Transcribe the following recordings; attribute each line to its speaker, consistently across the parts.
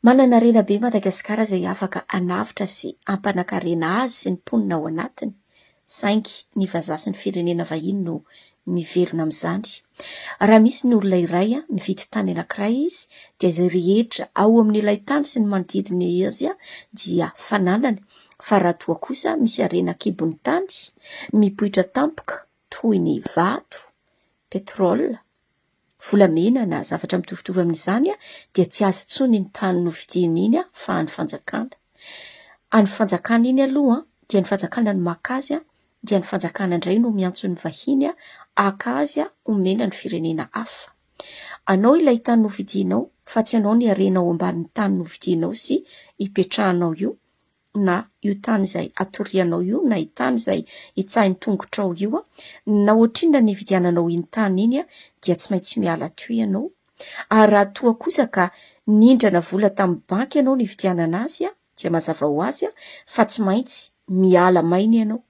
Speaker 1: Manana harena be Madagasikara izay afaka hanavitra sy hampanankarena azy sy ny mponina ao anatiny. Saingy ny vazaha sy ny firenena vahiny no miverina amin'izany. Raha misy ny olona iray mividy tany anankiray izy, dia izay rehetra ao amin'ilay tany sy ny manodidina azy dia fananany. Fa raha toa kosa misy harena kibony tany mipoitra tampoka toy ny vato, petrolina, volamena na zavatra mitovitovy amin'izany dia tsy azo intsony ny tany novidiny iny fa any fanjakana. Any fanjakana iny aloha dia ny fanjakana no maka azy dia ny fanjakana indray no miantso ny vahiny haka azy omena ny firenena hafa. Anao ilay tany novidinao fa tsy anao ny harena ao ambanin'ny tany novidinao sy hipetrahanao io, na io tany izay atorianao io, na io tany izay hitsahin'ny tongotrao io, na ohatrinona ny hividiananao iny tany iny dia tsy maintsy miala teo ianao. Ary raha toa kosa ka nindrana vola tamin'ny banky ianao ny hividianana azy dia mazava ho azy fa tsy maintsy miala maina ianao.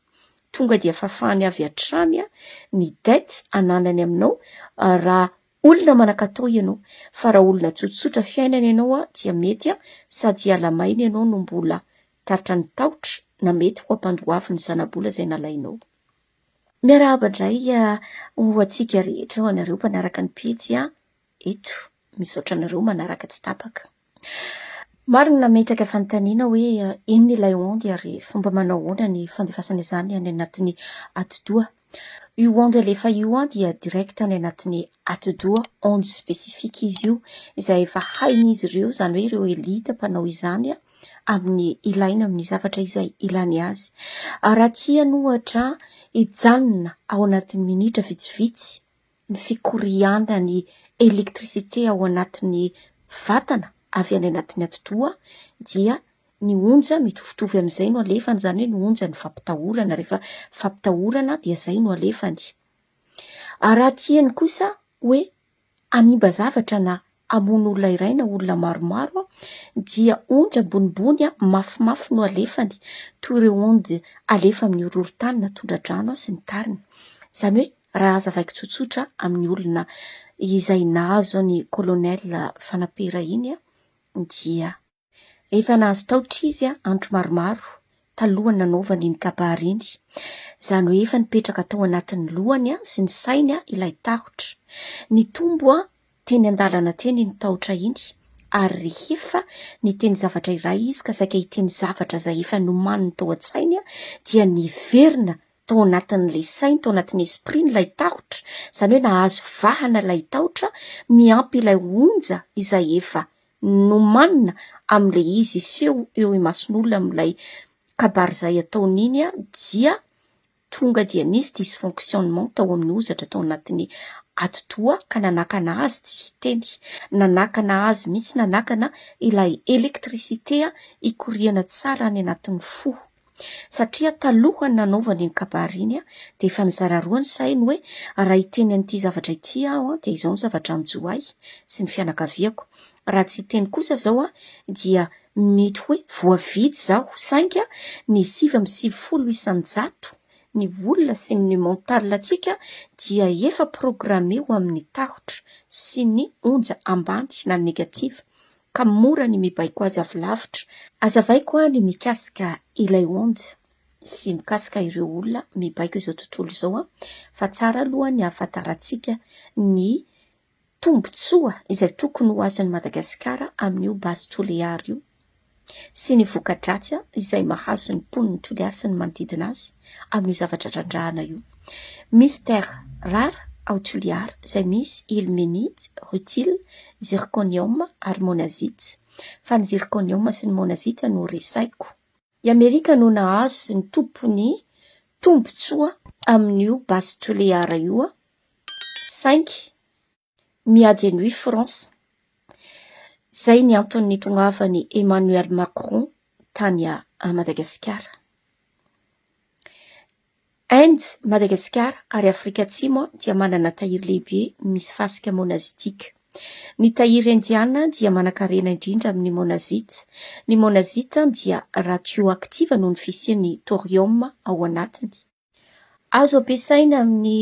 Speaker 1: Tonga dia fafany avy hatrany ny dette ananany aminao raha olona manan-katao ianao. Fa raha olona tsotsotra fiainana ianao dia mety sady hiala maina ianao no mbola tratra ny tahotra na mety ho ampandoavy ny zana-bola izay nalainao. Miarahaba indray ho antsika rehetra ho anareo mpanaraka ny pejy eto misaotra anareo manaraka tsy tapaka. Maro ny nametraka fanontaniana hoe inona ilay ondy ary fomba manao ahoana ny fandefasana izany any anatin'ny atidoha. Io ondy alefa io dia direct any anatin'ny atidoha, ondy spesifika izy io izay efa hain'izy ireo, izany hoe ireo elita mpanao izany amin'ny ilaina amin'ny zavatra izay ilany azy. Raha tiany ohatra hijanona ao anatin'ny minitra vitsivitsy ny fikoriana ny elektrisite ao anatin'ny vatana avy any anatin'ny atidoha dia ny onja mitovitovy amin'izay no alefany, izany hoe ny onja ny fampitahorana, rehefa fampitahorana dia izay no alefany. Raha tiany kosa hoe hanimba zavatra na hamono olona iray na olona maromaro dia onja ambonimbony mafimafy no alefany, toy ireo ondy alefa amin'ny horohorontany na tondra-drano sy ny tariny. Izany hoe raha azavaiko tsotsotra amin'ny olona izay nahazo ny kolonela fanampera iny dia efa nahazo tahotra izy andro maromaro talohany nanaovany iny kabary iny. Izany hoe efa nipetraka tao anatin'ny lohany sy ny sainy ilay tahotra. Ny tombo teny an-dalana teny iny tahotra iny ary rehefa niteny zavatra iray izy ka saika hiteny zavatra izay efa nomaniny tao an-tsainy dia niverina tao anatin'ilay sainy, tao anatin'ny esprit n'ilay tahotra, izany hoe nahazo vahana ilay tahotra miampy ilay onja izay efa nomanina amin'ilay izy seho eo imason'olona amin'ilay kabary izay ataon'iny dia tonga dia nisy dysfonctionnement tao amin'ny hozatra tao anatin'ny atidoha ka nanakana azy tsy hiteny, nanakana azy mihitsy, nanakana ilay elektrisite hikoriana tsara any anatin'ny fo. Satria talohany nanaovany iny kabary iny dia efa nizara roa ny sainy hoe raha hiteny an'ity zavatra ity aho dia izao ny zavatra anjo ahy sy ny fianakaviako. Raha tsy hiteny kosa izao dia mety hoe voavidy zaho saingy ny 750 ny volona sy ny mental antsika dia efa programme ho amin'ny tahotra sy ny onja ambany na negativa ka mora ny mibaiko azy avy lavitra. Azavaiko ny mikasika ilay ondy sy mikasika ireo olona mibaiko izao tontolo izao fa tsara aloha ny ahafantarantsika ny tombotsoa izay tokony ho azon'i Madagasikara amin'io basy toleary io sy ny voka-dratsy izay mahazo ny mponiny toleary sy ny manodidina azy amin'io zavatra randrahana io. Misy terre rare ao Toliara izay misy ilmenite, rutile, zirconium ary monazite. Fa ny zirconium sy ny monazite no resaiko. I Amerika no nahazo ny tompony tombotsoa amin'io basy toleara io saingy miady an'io France. Izay ny antony tongavany Emmanuel Macron tany a Madagasikara. Inde, Madagasikara ary Afrika Atsimo dia manana tahiry lehibe misy fasika monazitika. Ny tahiry indiana dia manan-karena indrindra amin'ny monazite. Ny monazite dia radioaktiva noho ny fisian'ny thorium ao anatiny. Azo ampiasaina amin'ny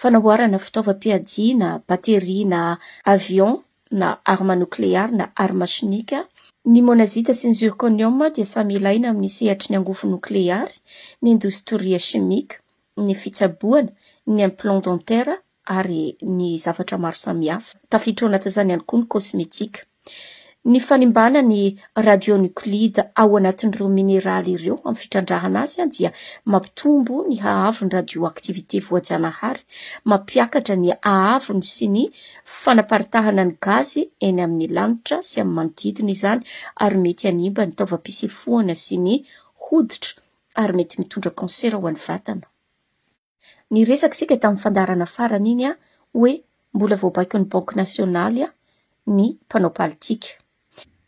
Speaker 1: fanamboarana fitaovam-piadiana, bateriana avion na arma nucléaire na arma chimique. Ny monazita sy ny zirconium dia samy ilaina amin'ny sehatry ny angofo nukleary, ny indostria chimique, ny fitsaboana, ny implant dentaire ary ny zavatra maro samihafa. Tafiditra ao anatin'izany ihany koa ny kosmetika. Ny fanimbana ny radionuclide ao anatin'ireo mineraly ireo amin'ny fitrandrahana azy dia mampitombo ny hahavon'ny radioactivité voajanahary, mampiakatra ny hahavony sy ny fanaparitahana ny gazy eny amin'ny lanitra sy amin'ny manodidina izany ary mety hanimba ny taovam-pisiefoana sy ny hoditra ary mety mitondra kansera ho an'ny vatana. Ny resaka sika tamin'ny fandarana farany iny hoe mbola voabaiko ny Banque Nationale ny mpanao politika.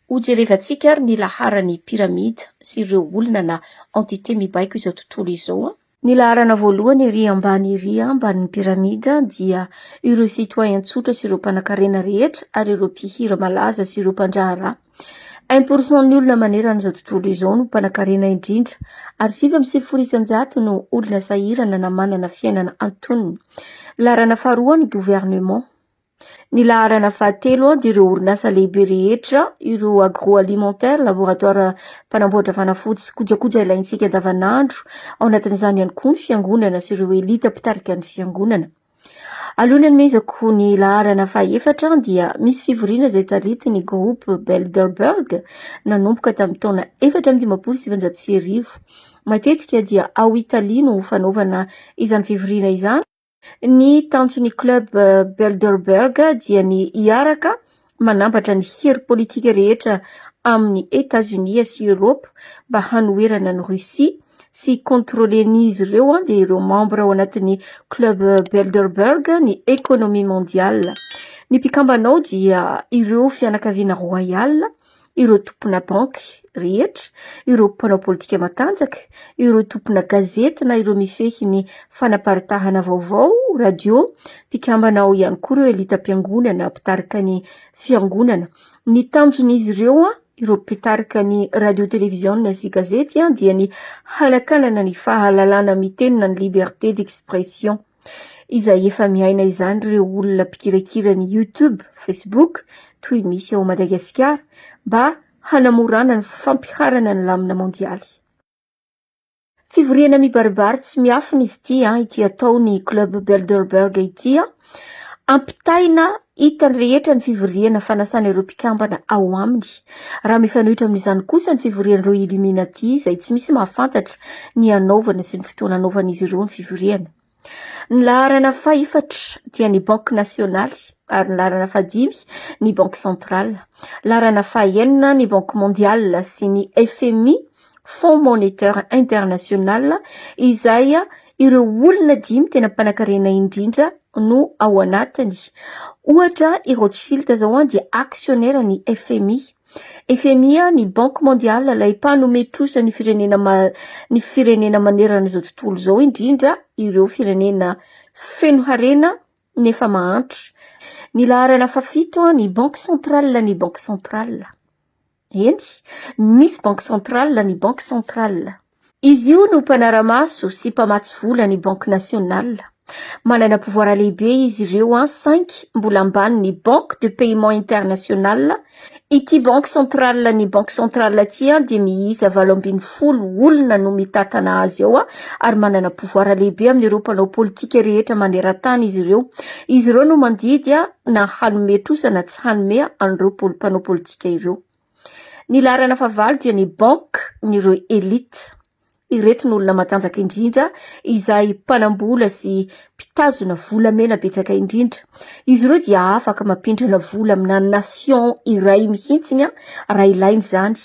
Speaker 1: Hojerevantsika ary ny laharan'ny piramide sy ireo olona na entité mibaiko izao tontolo izao. Ny laharana voalohany ery ambanin'ny piramide dia ireo citoyen tsotra sy ireo mpanan-karena rehetra ary ireo mpihira malaza sy ireo mpandraharaha. 1% ny olona manerana izao tontolo izao no mpanan-karena indrindra ary 7.9% no olona sahirana na manana fiainana antonony. Laharana faharoa ny gouvernement. Ny laharana fahatelo dia ireo orinasa lehibe rehetra, ireo agroalimentaire, laboratoire mpanamboatra fanafody sy kojakoja ilaintsika andavanandro, ao anatin'izany ihany koa ny fiangonana sy ireo elita mpitarika ny fiangonana. Alohany mezako ny laharana fahaefatra dia misy fivoriana izay taritiny groupe Bilderberg nanomboka tamin'ny taona 1790. Matetika dia ao Italia no fanaovana izany fivoriana izany. Ny tanjon'ny club Bilderberg dia ny hiaraka manambatra ny hery politika rehetra amin'ny États-Unis sy Europe mba hanoherana ny Russie sy kontrolen'izy ireo dia ireo membre ao anatin'ny club Bilderberg ny économie mondiale. Ny mpikambanao dia ireo fianakaviana royal, ireo tompona banky rehetra, ireo mpanao politika matanjaka, ireo tompona gazety na ireo mifehy ny fanaparitahana vaovao, radio, mpikambanao ihany koa ireo elita mpiangonana mpitarika ny fiangonana. Ny tanjon'izy ireo ireo mpitarika ny radio télévision sy gazety dia ny halakanana ny fahalalana mitenina ny liberté d'expression. Izay efa miaina izany ireo olona mpikirakira ny YouTube, Facebook, toy misy ao Madagasikara mba hanamorana ny fampiharana ny lamina mondialy. Fivoriana mibaribary tsy miafina izy ity ataony club Bilderberg ity ampitaina hitany rehetra ny fivoriana fanasana ireo mpikambana ao aminy. Raha mifanohitra amin'izany kosa ny fivorian'ireo Illuminati izay tsy misy mahafantatra ny anaovana sy ny fotoana anaovan'izy ireo ny fivoriana. Ny laharana fahaefatra dia ny Banque Nationale ary ny laharana fahadimy ny Banque Centrale. Laharana fahaenina ny Banque Mondiale sy ny FMI, Fonds Monétaire International, izay ireo olona dimy tena mpanan-karena indrindra no ao anatiny. Ohatra i Rothschild zao dia actionnaire ny FMI. FMI ny Banque Mondiale ilay mpanometrosa ny firenena manerana izao tontolo izao indrindra ireo firenena feno harena nefa mahantra. Ny laharana fafito ny Banque Centrale ny Banque Centrale. Eny, misy Banque Centrale ny Banque Centrale. Izy io no mpanara-maso sy mpamatsy vola ny Banque Nationale. Manana pouvoir lehibe izy ireo 5 mbola ambany ny Banque de Paiement International. Ity Banque Centrale ny Banque Centrale dia miisa 80 olona no mitatana azy ao ary manana pouvoir lehibe amin'ireo mpanao politika rehetra maneran-tany izy ireo. Izy ireo no mandidy na hanometrosa na tsy hanome an'ireo mpanao politika ireo. Ny laharana fahavalo dia ny banque n'ireo elite. Ireto ny olona matanjaka indrindra izay mpanambola sy mpitazona volamena betsaka indrindra. Izy ireo dia afaka mampindrana vola amina nation iray mihitsiny raha ilainy izany.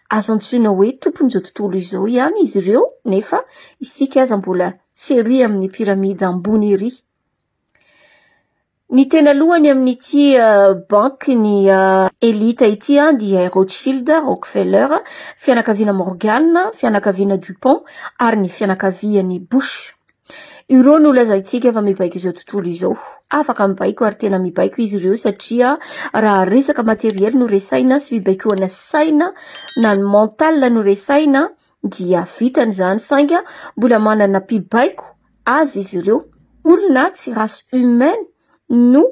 Speaker 1: Azo antsoina hoe tompon'izao tontolo izao ihany izy ireo nefa isika aza mbola tsy ery amin'ny piramide ambony ery. Ny tena lohany amin'ity banque ny elite ity dia Rothschild, Rockefeller, fianakaviana Morgan, fianakaviana Dupont ary ny fianakaviany Bush. Ireo no lazaintsika fa mibaiko izao tontolo izao. Afaka mibaiko ary tena mibaiko izy ireo satria raha resaka materiel no resaina sy fibaikoana saina na ny mental no resaina dia vitany izany sainga mbola manana mpibaiko azy izy ireo. Olona tsy race humaine no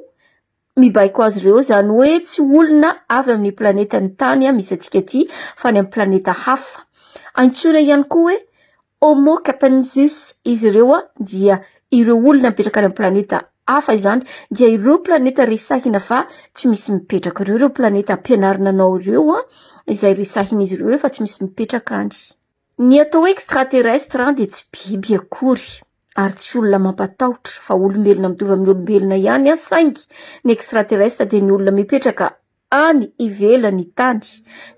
Speaker 1: mibaiko azy ireo zany hoe tsy olona avy amin'ny planeta ny tany misy atsika ety fa ny amin'ny planeta hafa. Antsoina ihany koa hoe Homo sapiensis izy ireo dia ireo olona mipetraka any amin'ny planeta hafa izany dia ireo planeta resahina fa tsy misy mipetraka ireo planeta ampianarina anao ireo izay resahin'izy ireo fa tsy misy mipetraka any. Ny atao hoe extraterrestre dia tsy biby akory ary tsy olona mampatahotra fa olombelona mitovy amin'ny olombelona ihany saingy ny extraterrestre dia ny olona mipetraka any ivelan'ny tany,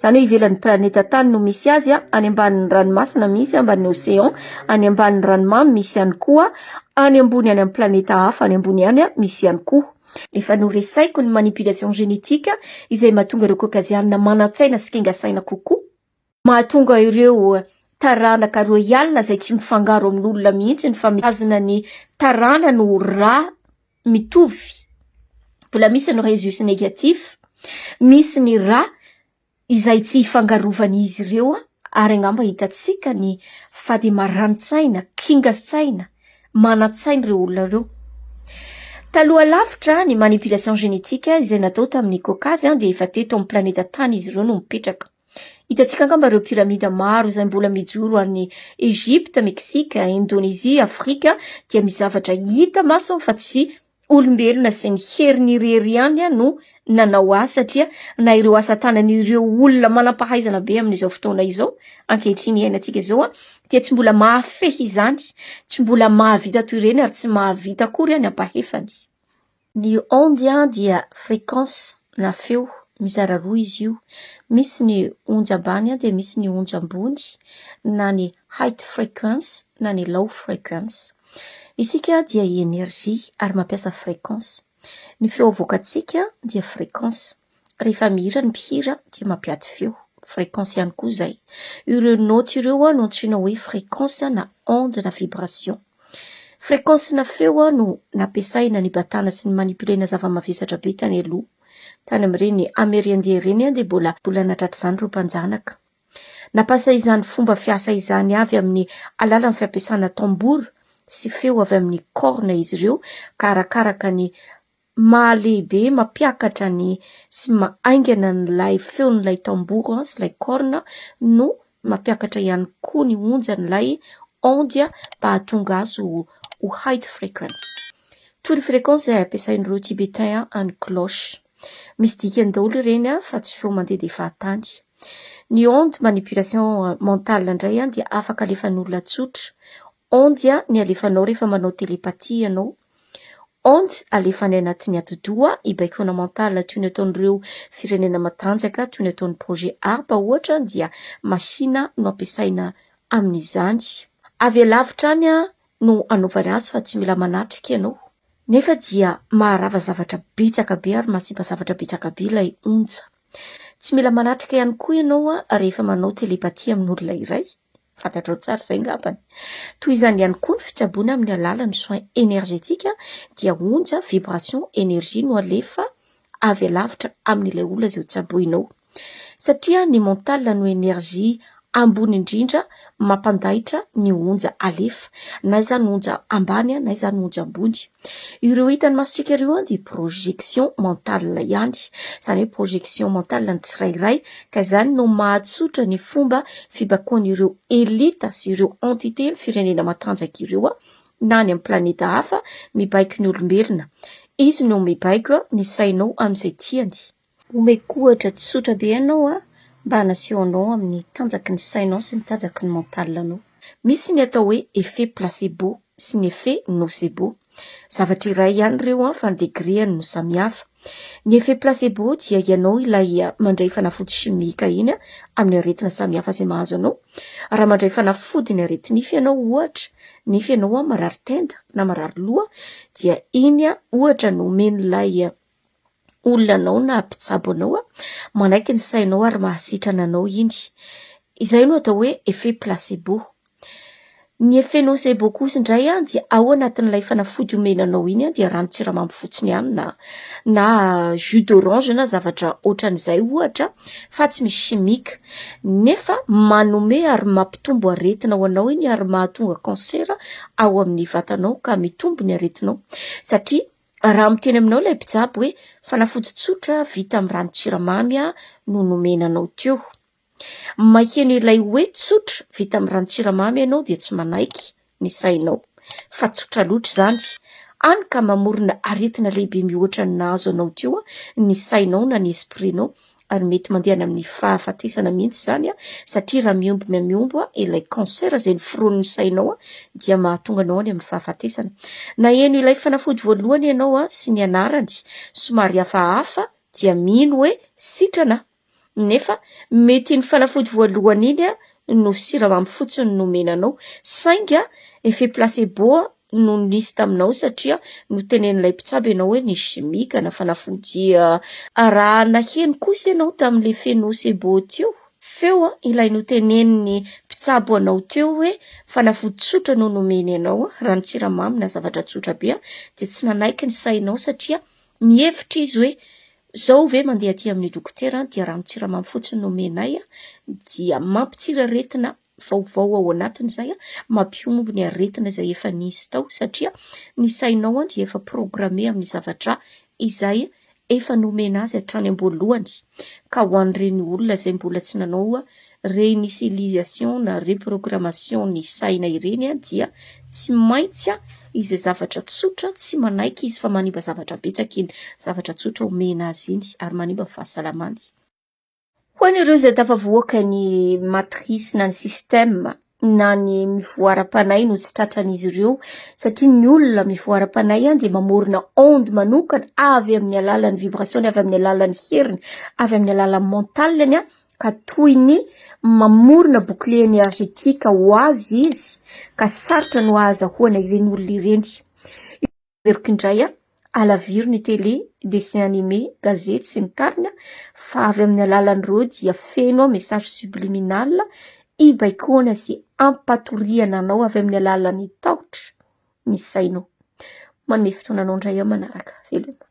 Speaker 1: zany hoe ivelan'ny planeta tany no misy azy any ambanin'ny ranomasina misy, ambanin'ny océan, any ambanin'ny ranomamy misy ihany koa, any ambony any amin'ny planeta hafa any ambony any misy ihany koa. Efa noresaiko ny manipulation génétique izay mahatonga ireo caucasiana manan-tsaina sy kinga saina kokoa, mahatonga ireo taranaka royal izay tsy mifangaro amin'olona mihitsy fa mitazona ny tarana no ra mitovy. Mbola misy ny résus négatif, misy ny ra izay tsy hifangarovan'izy ireo ary angamba hitatsika ny fady marani-tsaina, kinga saina, manan-tsaina ireo olona ireo. Taloha lavitra ny manipulation génétique izay natao tamin'ny Caucase dia efa teto amin'ny planeta tany izy ireo no mipetraka. Hitatsika angamba ireo piramida maro izay mbola mijoro any Egypte, Meksika, Indonésia, Afrika dia misy zavatra hita maso fa tsy olombelona sy ny herin'ny rery ihany no nanao azy satria na ireo asa tanan'ireo olona manam-pahaizana be amin'izao fotoana izao ankehitriny iainantsika izao dia tsy mbola mahafehy izany, tsy mbola mahavita toy ireny ary tsy mahavita akory any ampahefany. Ny ondy dia fréquence na feo mizara roa izy io, misy ny ondy ambany dia misy ny ondy ambony, na ny high frequency na ny low frequency. Isika dia énergie ary mampiasa fréquence. Ny feo avoakantsika dia fréquence. Rehefa mihira ny mpihira dia mampiady feo, fréquence ihany koa izay. Ireo note ireo no antsoina hoe fréquence na onde na vibration. Fréquence na feo no nampiasaina ny batana sy ny manipulena zava-mavesatra be tany aloha. Tany amin'ireny Amérindien ireny dia mbola natratra izany ireo mpanjanaka. Napasa izany fomba fiasa izany avy amin'ny alalan'ny fampiasana tambour sy feo avy amin'ny corne izy ireo ka arakaraka ny mahalehibe mampiakatra ny sy aingana n'ilay feon'ilay tambour sy ilay corne no mampiakatra ihany koa ny onjan'ilay ondy mba hahatonga azy ho high frequency. Toy ny fréquence izay ampiasain'ireo tibétain any cloche. Misy dikany daholo ireny fa tsy feo mandeha dia fahatany. Ny onde manipulation mentale indray dia afaka alefan'olona tsotra. Ondy ny alefanao rehefa manao télépathie ianao. Ondy alefany anatin'ny ati-doha ibaikona mentale toy ny ataon'ireo firenena matanjaka toy ny ataon'ny projet ARP ohatra dia masina no ampiasaina amin'izany. Avy alavitra any no anaovana azy fa tsy mila manatrika ianao. Nefa dia maharava zavatra betsaka be ary mahasimba zavatra betsaka be ilay onja. Tsy mila manatrika ihany koa ianao rehefa manao télépathie amin'olona iray. Fantatrao tsara izay ngambany. Toy izany ihany koa ny fitsaboana amin'ny alalan'ny soin énergétique dia onja, vibration, énergie no alefa avy alavitra amin'ilay olona izay ho tsaboinao. Satria ny mental no énergie ambony indrindra mampandahitra ny onja alefa, na izany onja ambany na izany onja ambony. Ireo hitany masontsika ireo dia projection mentale ihany, izany hoe projection mentale ny tsirairay ka izany no mahatsotra ny fomba fibaikoan'ireo elita sy ireo entité firenena matanjaka ireo na any amin'ny planeta hafa mibaiko ny olombelona. Izy no mibaiko ny sainao amin'izay tiany. Omeko ohatra tsotra be ianao mba hanasehonao amin'ny tanjaky ny sainao sy ny tanjaky ny mentalanao. Misy ny atao hoe effet placebo sy ny effet nocebo. Zavatra iray ihany ireo fa ny degreny no samihafa. Ny effet placebo dia ianao ilay mandray fanafody simika iny amin'ny aretina samihafa izay mahazo anao. Raha mandray fanafody ny areti-nify ianao ohatra, nify ianao marary tenda na marary loha dia iny ohatra no omen'ilay olona anao na mpitsabo anao manaiky ny sainao ary mahasitrana anao iny. Izay no atao hoe effet placebo. Ny effet nocebo kosa indray dia ao anatin'ilay fanafody omenanao iny dia rano siramamy fotsiny ihany na jus d'orange na zavatra ohatran'izay ohatra fa tsy misy chimique nefa manome ary mampitombo aretina ho anao iny ary mahatonga cancer ao amin'ny vatanao ka mitombo ny aretinao satria raha miteny aminao ilay mpitsabo hoe fanafody tsotra vita amin'ny ranon-tsiramamy no nomenanao teo. Maheno ilay hoe tsotra vita amin'ny ranon-tsiramamy ianao dia tsy manaiky ny sainao, fa tsotra loatra izany. Hany ka mamorona aretina lehibe mihoatra ny nahazo anao teo ny sainao na ny espritnao, ary mety mandeha amin'ny fahafatesana mihitsy izany satria raha miombo ilay cancer izay noforonin'ny sainao dia mahatonga anao any amin'ny fahafatesana. Na eno ilay fanafody voalohany ianao sy ny anarany somary hafahafa dia mino hoe sitrana, nefa mety ny fanafody voalohany iny no siramamy fotsiny nomenanao, sainga effet placebo no nisy taminao satria no tenen'ilay mpitsabo ianao hoe ny chimique na fanafody arahana heno kosa ianao tamin'ilay feno sebo teo. Feo ilay notenen'ny mpitsabo anao teo hoe fanafody tsotra no nomeny anao, ranon-tsiramamy na zavatra tsotra be dia tsy nanaiky ny sainao satria mihevitra izy hoe zao ve mandeha aty amin'ny dokotera dia ranon-tsiramamy fotsiny nomenay dia mampitsira aretina vaovao ao anatiny izay mampiombo ny aretina izay efa nisy tao satria ny sainao dia efa programme amin'ny zavatra izay efa nomena azy hatrany am-boalohany. Ka ho an'ireny olona izay mbola tsy nanao réinitialisation na reprogrammation ny saina ireny dia tsy maintsy izay zavatra tsotra tsy manaiky izy fa manimba zavatra betsaka iny, zavatra tsotra omena azy iny ary manimba fahasalamany. Ho an'ireo izay tafavoaka ny matrice na ny système na ny mivoaram-panay no tsy tratran'izy ireo satria ny olona mivoaram-panay dia mamorona onde manokana avy amin'ny alalan'ny vibration, avy amin'ny alalan'ny heriny, avy amin'ny alalan'ny mentaliny ka toy ny mamorona bouclier énergétique ho azy izy ka sarotra no ahazahoana ireny olona ireny. Veriko indray alaviro ny télé, dessin animé, gazety sy ny tariny fa avy amin'ny alalan'ireo dia feno message subliminal ibaikoana sy ampatoriana anao avy amin'ny alalan'ny tahotra ny sainao. Manome fotoana anao indray manaraka veloma.